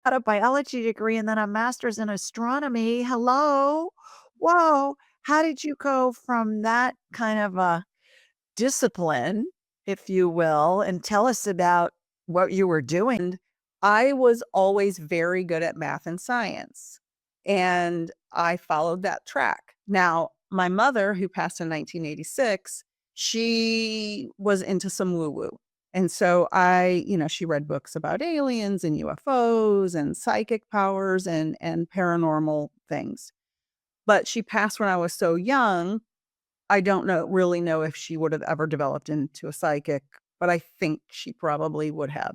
got a biology degree and then a master's in astronomy. Hello. Whoa. How did you go from that kind of a discipline, if you will, and tell us about what you were doing? I was always very good at math and science, and I followed that track. Now, my mother, who passed in 1986, she was into some woo-woo. And so she read books about aliens and UFOs and psychic powers and paranormal things. But she passed when I was so young, I don't really know if she would have ever developed into a psychic, but I think she probably would have.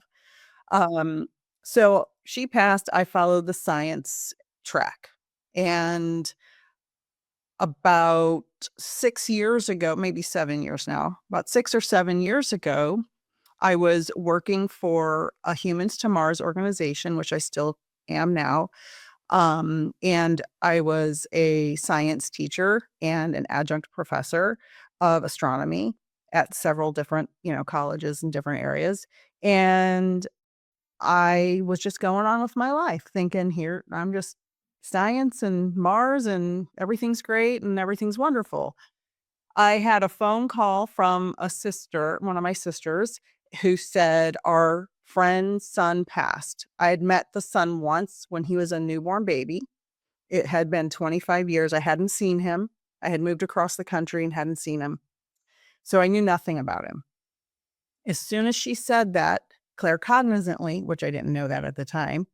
Um, so she passed, I followed the science track. And about 6 years ago, maybe 7 years now, about 6 or 7 years ago, I was working for a Humans to Mars organization, which I still am now. And I was a science teacher and an adjunct professor of astronomy at several different, colleges in different areas. And I was just going on with my life thinking, "Here, I'm just science and Mars and everything's great and everything's wonderful." I had a phone call from a sister, one of my sisters, who said our friend's son passed. I had met the son once when he was a newborn baby. It had been 25 years. I hadn't seen him. I had moved across the country and hadn't seen him. So I knew nothing about him. As soon as she said that, claircognizantly, which I didn't know that at the time,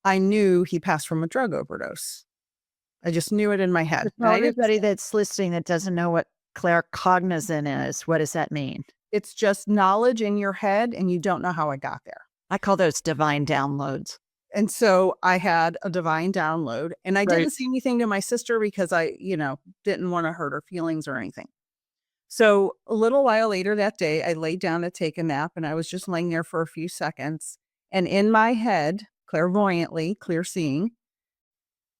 I knew he passed from a drug overdose. I just knew it in my To head, and tell I didn't everybody that's listening that doesn't know what claircognizant is, what does that mean? it's just knowledge in your head, and you don't know how I got there. I call those divine downloads. And so I had a divine download, and I Right. didn't say anything to my sister because I didn't wanna hurt her feelings or anything. So a little while later that day, I laid down to take a nap, and I was just laying there for a few seconds, and in my head, clairvoyantly, clear seeing,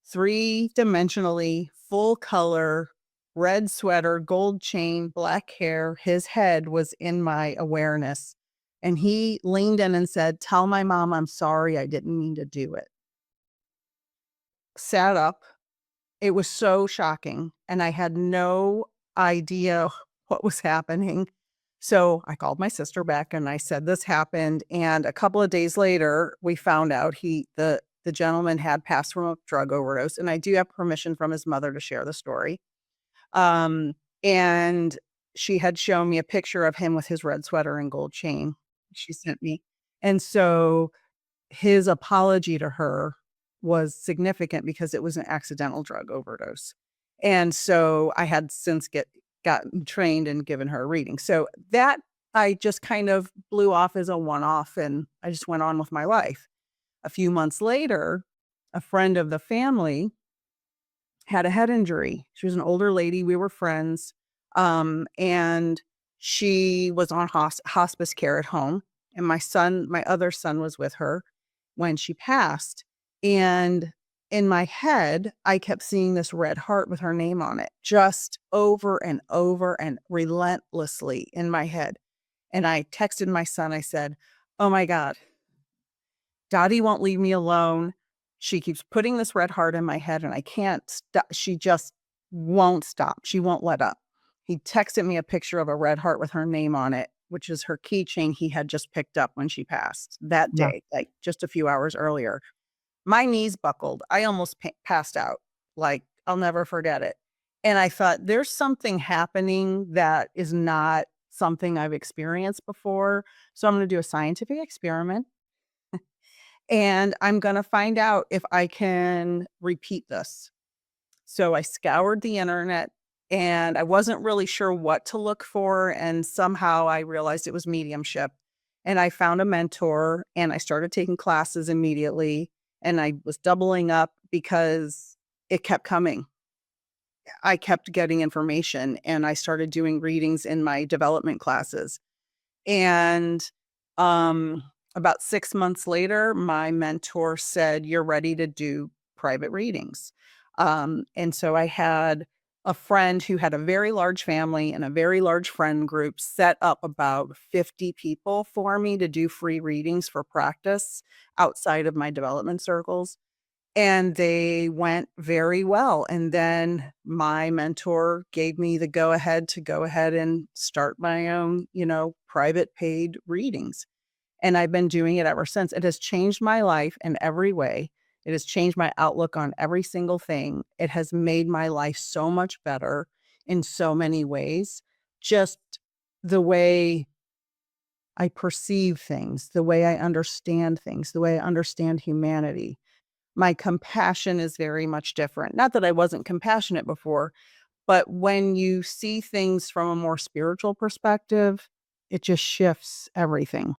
three-dimensionally, full color, red sweater, gold chain, black hair. His head was in my awareness. And he leaned in and said, "Tell my mom I'm sorry. I didn't mean to do it." Sat up. It was so shocking. And I had no idea what was happening. So I called my sister back and I said, "This happened." And a couple of days later, we found out the gentleman had passed from a drug overdose. And I do have permission from his mother to share the story. Um, and she had shown me a picture of him with his red sweater and gold chain she sent me. And so his apology to her was significant because it was an accidental drug overdose. And so I had since gotten trained and given her a reading. So that I just kind of blew off as a one-off and I just went on with my life. A few months later, a friend of the family had a head injury. She was an older lady, we were friends, and she was on hospice care at home, and my other son was with her when she passed, and in my head, I kept seeing this red heart with her name on it, just over and over and relentlessly in my head, and I texted my son, I said, "Oh my god, Dottie won't leave me alone. She keeps putting this red heart in my head and I can't stop. She just won't stop. She won't let up." He texted me a picture of a red heart with her name on it, which is her keychain he had just picked up when she passed that Yeah. day, like just a few hours earlier. My knees buckled. I almost passed out. Like, I'll never forget it. And I thought, there's something happening that is not something I've experienced before. So I'm going to do a scientific experiment and I'm gonna find out if I can repeat this. So I scoured the internet and I wasn't really sure what to look for. And somehow I realized it was mediumship. And I found a mentor and I started taking classes immediately. And I was doubling up because it kept coming. I kept getting information and I started doing readings in my development classes. And, um, about 6 months later, my mentor said, "You're ready to do private readings." And so I had a friend who had a very large family and a very large friend group set up about 50 people for me to do free readings for practice outside of my development circles. And they went very well. And then my mentor gave me the go ahead to go ahead and start my own, private paid readings. And I've been doing it ever since. It has changed my life in every way. It has changed my outlook on every single thing. It has made my life so much better in so many ways. Just the way I perceive things, the way I understand things, the way I understand humanity. My compassion is very much different. Not that I wasn't compassionate before, but when you see things from a more spiritual perspective, it just shifts everything.